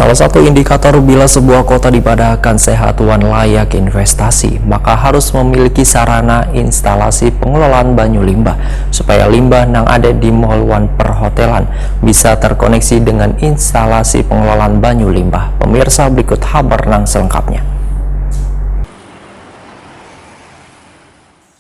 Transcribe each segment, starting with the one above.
Salah satu indikator bila sebuah kota dipadahkan sehatuan layak investasi, maka harus memiliki sarana instalasi pengelolaan banyu limbah, supaya limbah yang ada di mall wan perhotelan bisa terkoneksi dengan instalasi pengelolaan banyu limbah. Pemirsa, berikut kabar nang selengkapnya.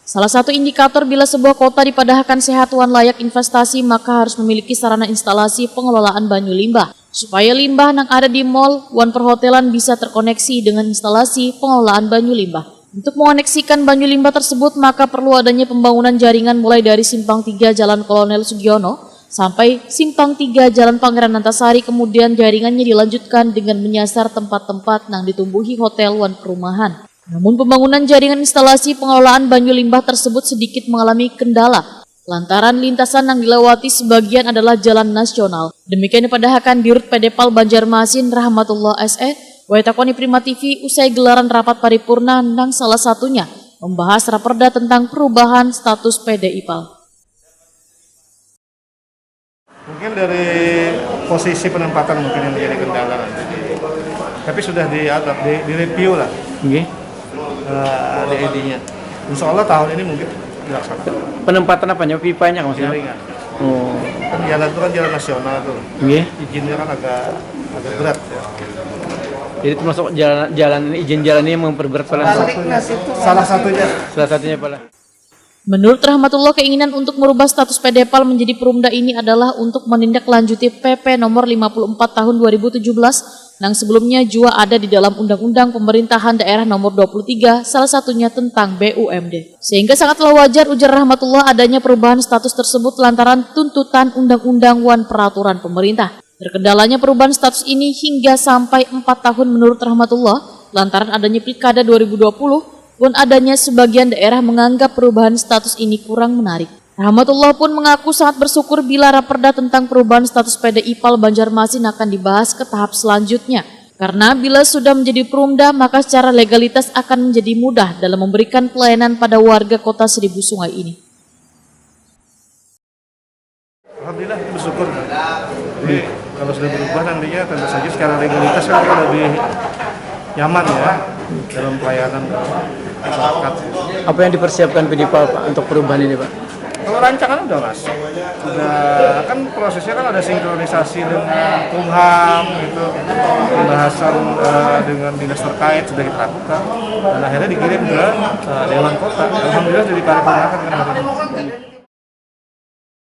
Salah satu indikator bila sebuah kota dipadahkan sehatuan layak investasi, maka harus memiliki sarana instalasi pengelolaan banyu limbah, supaya limbah yang ada di mall wan perhotelan bisa terkoneksi dengan instalasi pengelolaan banyu limbah. Untuk mengoneksikan banyu limbah tersebut, maka perlu adanya pembangunan jaringan mulai dari Simpang 3 Jalan Kolonel Sugiono sampai Simpang 3 Jalan Pangeran Antasari. Kemudian jaringannya dilanjutkan dengan menyasar tempat-tempat yang ditumbuhi hotel wan perumahan. Namun pembangunan jaringan instalasi pengelolaan banyu limbah tersebut sedikit mengalami kendala, lantaran lintasan yang dilewati sebagian adalah jalan nasional. Demikian dipadahkan Dirut PDPAL Banjarmasin Rahmatullah SE, Waitakoni Prima TV usai gelaran rapat paripurna yang salah satunya membahas raperda tentang perubahan status PDIPAL. Mungkin dari posisi penempatan mungkin yang menjadi kendala nanti, tapi sudah di review lah. DED-nya. Insya Allah tahun ini mungkin dilaksanakan. Penempatan apanya? Pipanya maksudnya? Jaringan. Oh. Kan jalan itu kan jalan nasional tuh. Izinnya kan agak berat ya. Jadi termasuk jalan ini, izin jalan ini memperberat Salah satunya pala. Menurut Rahmatullah, keinginan untuk merubah status PDPAL menjadi perumda ini adalah untuk menindaklanjuti PP nomor 54 tahun 2017 yang sebelumnya juga ada di dalam Undang-Undang Pemerintahan Daerah nomor 23, salah satunya tentang BUMD. Sehingga sangatlah wajar, ujar Rahmatullah, adanya perubahan status tersebut lantaran tuntutan Undang-Undang wan peraturan pemerintah. Terkendalanya perubahan status ini hingga sampai 4 tahun menurut Rahmatullah lantaran adanya Pilkada 2020 pun adanya sebagian daerah menganggap perubahan status ini kurang menarik. Rahmatullah pun mengaku sangat bersyukur bila raperda tentang perubahan status PDIPAL Banjarmasin akan dibahas ke tahap selanjutnya. Karena bila sudah menjadi perumda, maka secara legalitas akan menjadi mudah dalam memberikan pelayanan pada warga kota Seribu Sungai ini. Alhamdulillah, kita bersyukur. Jadi kalau sudah berubah nantinya tentu saja secara legalitas kan lebih nyaman ya dalam pelayanan masyarakat. Apa yang dipersiapkan PDIPAL Pak untuk perubahan ini Pak? Kalau rancangan udah mas, udah kan prosesnya kan ada sinkronisasi dengan Kumham gitu, pembahasan dengan dinas terkait sudah kita lakukan dan akhirnya dikirim ke Dewan Kota. Alhamdulillah sudah diparipurnakan kan hari ini.